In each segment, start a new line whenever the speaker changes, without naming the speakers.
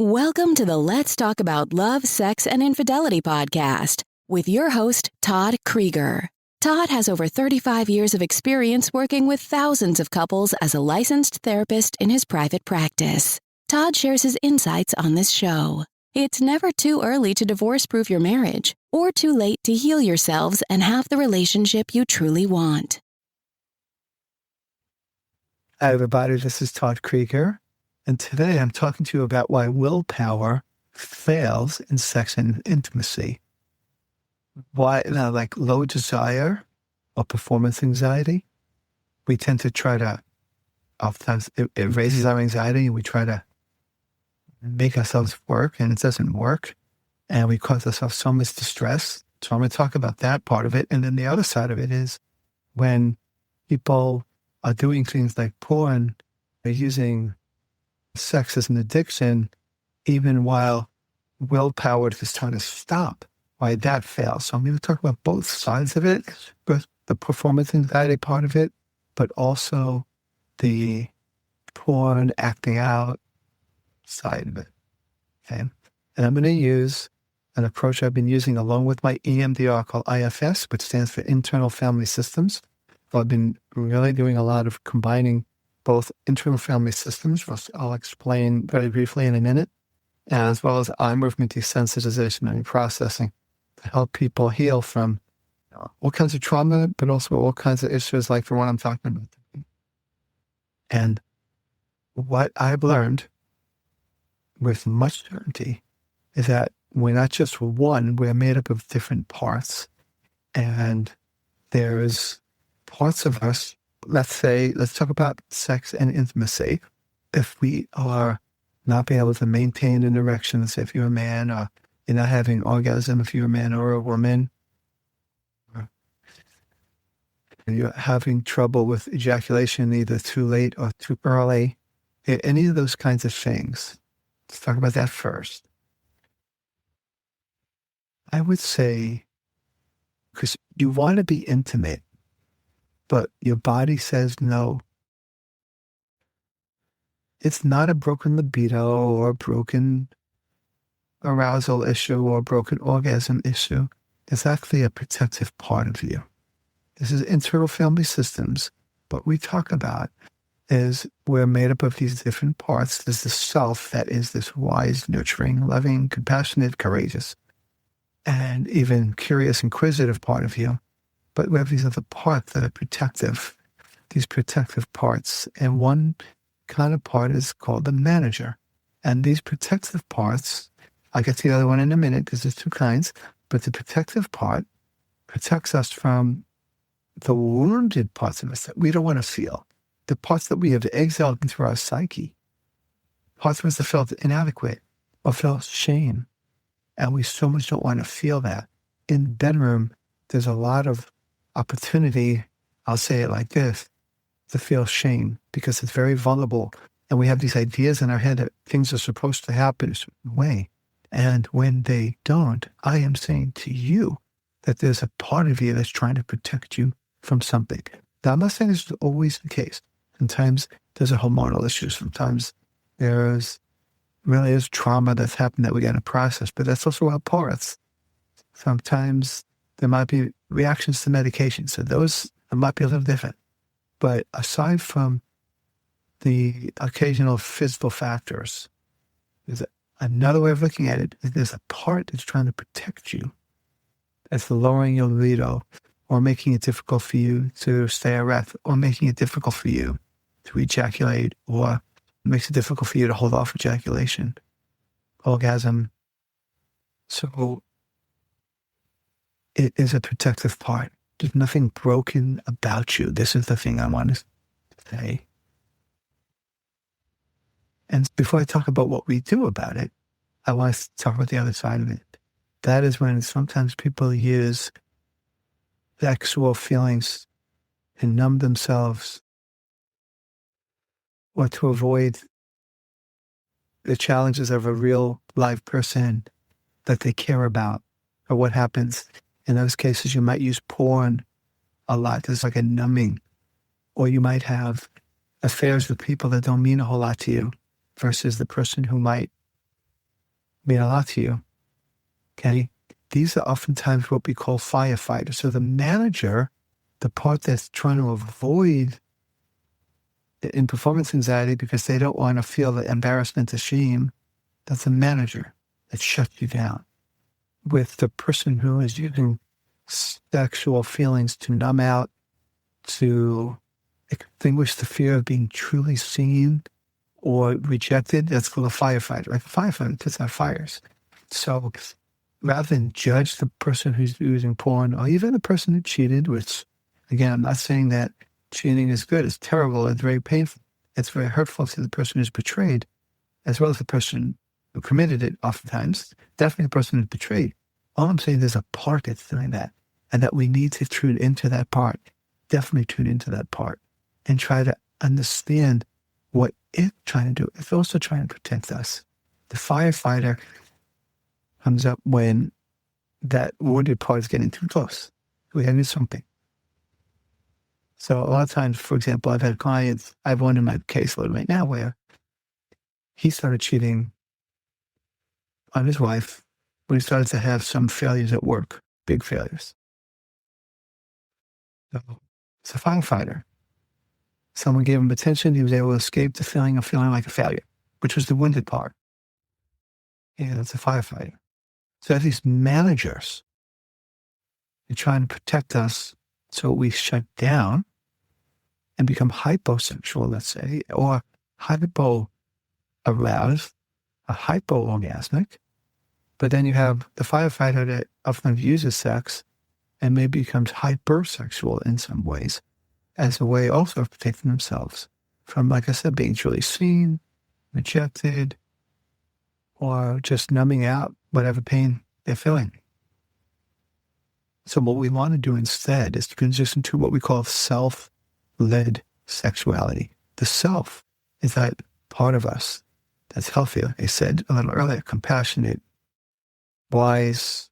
Welcome to the Let's Talk About Love, Sex, and Infidelity podcast with your host, Todd Krieger. Todd has over 35 years of experience working with thousands of couples as a licensed therapist in his private practice. Todd shares his insights on this show. It's never too early to divorce-proof your marriage or too late to heal yourselves and have the relationship you truly want.
Hi, everybody. This is Todd Krieger. And today I'm talking to you about why willpower fails in sex and intimacy. Why, like low desire or performance anxiety, we tend to try to, oftentimes it raises our anxiety and we try to make ourselves work and it doesn't work. And we cause ourselves so much distress. So I'm going to talk about that part of it. And then the other side of it is when people are doing things like porn, they're using sex as an addiction, even while willpower is trying to stop, why that fails. So I'm going to talk about both sides of it, both the performance anxiety part of it, but also the porn acting out side of it. Okay. And I'm going to use an approach I've been using along with my EMDR called IFS, which stands for Internal Family Systems. So I've been really doing a lot of combining both internal family systems, which I'll explain very briefly in a minute, as well as eye movement desensitization and processing to help people heal from all kinds of trauma, but also all kinds of issues like the one I'm talking about. And what I've learned with much certainty is that we're not just one, we're made up of different parts. And there's parts of us, let's talk about sex and intimacy. If we are not being able to maintain an erection, let's say if you're a man, or you're not having orgasm if you're a man or a woman, or you're having trouble with ejaculation either too late or too early, any of those kinds of things. Let's talk about that first. I would say, because you want to be intimate, but your body says no. It's not a broken libido or a broken arousal issue or a broken orgasm issue. It's actually a protective part of you. This is internal family systems. What we talk about is we're made up of these different parts. There's the self that is this wise, nurturing, loving, compassionate, courageous, and even curious, inquisitive part of you. But we have these other parts that are protective, these protective parts. And one kind of part is called the manager. And these protective parts, I'll get to the other one in a minute because there's two kinds, but the protective part protects us from the wounded parts of us that we don't want to feel, the parts that we have exiled into our psyche, parts of us that felt inadequate or felt shame. And we so much don't want to feel that. In the bedroom, there's a lot of opportunity, I'll say it like this, to feel shame because it's very vulnerable. And we have these ideas in our head that things are supposed to happen a certain way. And when they don't, I am saying to you that there's a part of you that's trying to protect you from something. Now, I'm not saying this is always the case. Sometimes there's a hormonal issue. Sometimes there's really is trauma that's happened that we got to process, but that's also our parts. Sometimes there might be reactions to medication. So those might be a little different. But aside from the occasional physical factors, there's another way of looking at it. There's a part that's trying to protect you. That's lowering your libido or making it difficult for you to stay erect or making it difficult for you to ejaculate or makes it difficult for you to hold off ejaculation, orgasm. So it is a protective part. There's nothing broken about you. This is the thing I want to say. And before I talk about what we do about it, I want to talk about the other side of it. That is when sometimes people use sexual feelings to numb themselves or to avoid the challenges of a real live person that they care about or what happens. In those cases, you might use porn a lot. There's like a numbing. Or you might have affairs with people that don't mean a whole lot to you versus the person who might mean a lot to you. Okay? These are oftentimes what we call firefighters. So the manager, the part that's trying to avoid in performance anxiety because they don't want to feel the embarrassment, the shame, that's a manager that shuts you down. With the person who is using sexual feelings to numb out, to extinguish the fear of being truly seen or rejected, that's called a firefighter. Like a firefighter puts out fires. So rather than judge the person who's using porn or even the person who cheated, which, again, I'm not saying that cheating is good. It's terrible. It's very painful. It's very hurtful to the person who's betrayed, as well as the person who committed it oftentimes. Definitely the person who's betrayed. All I'm saying, there's a part that's doing that, and that we need to tune into that part. Definitely tune into that part and try to understand what it's trying to do. It's also trying to protect us. The firefighter comes up when that wounded part is getting too close. We have to do something. So a lot of times, for example, I've had clients, I have one in my caseload right now where he started cheating on his wife when he started to have some failures at work, big failures. So it's a firefighter. Someone gave him attention. He was able to escape the feeling of feeling like a failure, which was the wounded part. Yeah, that's a firefighter. So these managers, they're trying to protect us so we shut down and become hyposexual, let's say, or hypo-aroused, hypo-orgasmic. But then you have the firefighter that often uses sex and maybe becomes hypersexual in some ways as a way also of protecting themselves from, like I said, being truly seen, rejected, or just numbing out whatever pain they're feeling. So what we want to do instead is to transition to what we call self-led sexuality. The self is that part of us that's healthy, like I said a little earlier, compassionate, wise,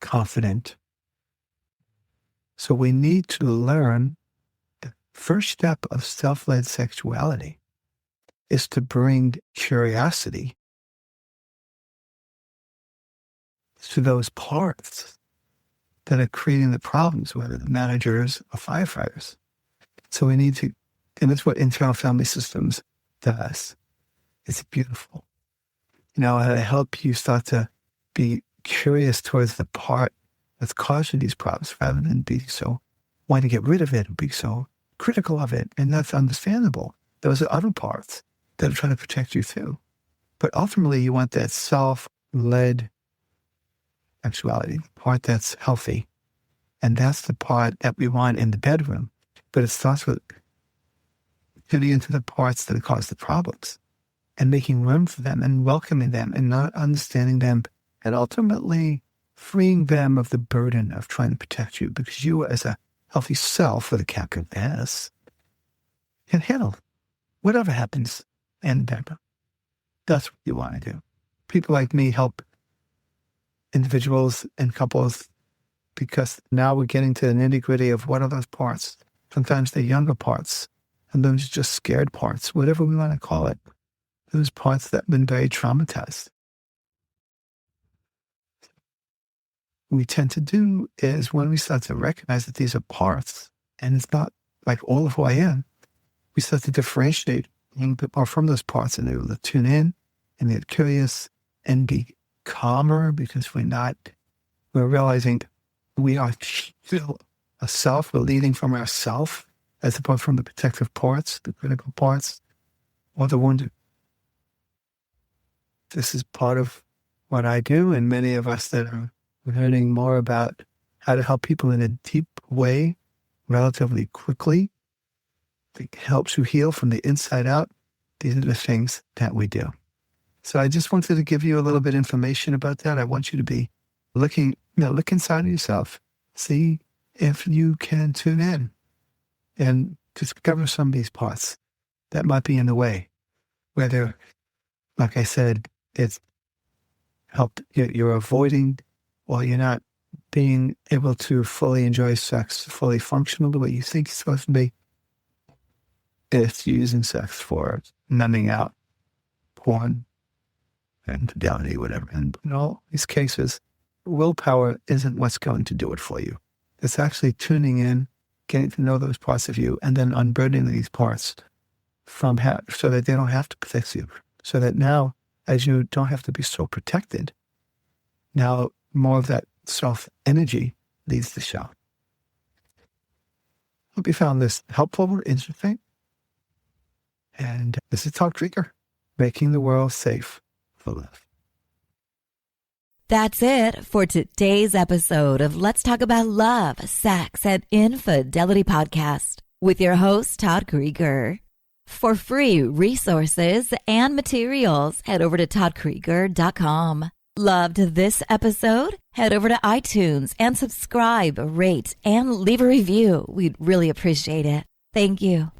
confident. So we need to learn the first step of self-led sexuality is to bring curiosity to those parts that are creating the problems, whether the managers or firefighters. So we need to, and that's what internal family systems does. It's beautiful. You know, and it helps you start to be curious towards the part that's causing these problems rather than be so, wanting to get rid of it and be so critical of it. And that's understandable. Those are other parts that are trying to protect you too. But ultimately, you want that self-led sexuality, part that's healthy. And that's the part that we want in the bedroom. But it starts with getting into the parts that cause the problems and making room for them and welcoming them and not understanding them and ultimately freeing them of the burden of trying to protect you, because you as a healthy self with a capital S can handle whatever happens in the bedroom. That's what you want to do. People like me help individuals and couples because now we're getting to the nitty-gritty of what are those parts. Sometimes they're younger parts, and those are just scared parts, whatever we want to call it. Those parts that have been very traumatized. What we tend to do is when we start to recognize that these are parts, and it's not like all of who I am, we start to differentiate a little bit more from those parts and able to tune in and get curious and be calmer because we're realizing we are still a self, we're leading from ourself as opposed from the protective parts, the critical parts, or the wounded. This is part of what I do, and many of us that are learning more about how to help people in a deep way, relatively quickly, that helps you heal from the inside out. These are the things that we do. So I just wanted to give you a little bit of information about that. I want you to be look inside of yourself, see if you can tune in and discover some of these parts that might be in the way. Whether, like I said, it's helped you're avoiding or you're not being able to fully enjoy sex, fully functional the way you think it's supposed to be. If you're using sex for numbing out, porn, infidelity, whatever. And in all these cases, willpower isn't what's going to do it for you. It's actually tuning in, getting to know those parts of you, and then unburdening these parts so that they don't have to protect you. So that now, as you don't have to be so protected, now more of that self-energy leads the show. Hope you found this helpful or interesting. And this is Todd Krieger, making the world safe for love.
That's it for today's episode of Let's Talk About Love, Sex, and Infidelity podcast with your host, Todd Krieger. For free resources and materials, head over to toddkrieger.com. Loved this episode? Head over to iTunes and subscribe, rate, and leave a review. We'd really appreciate it. Thank you.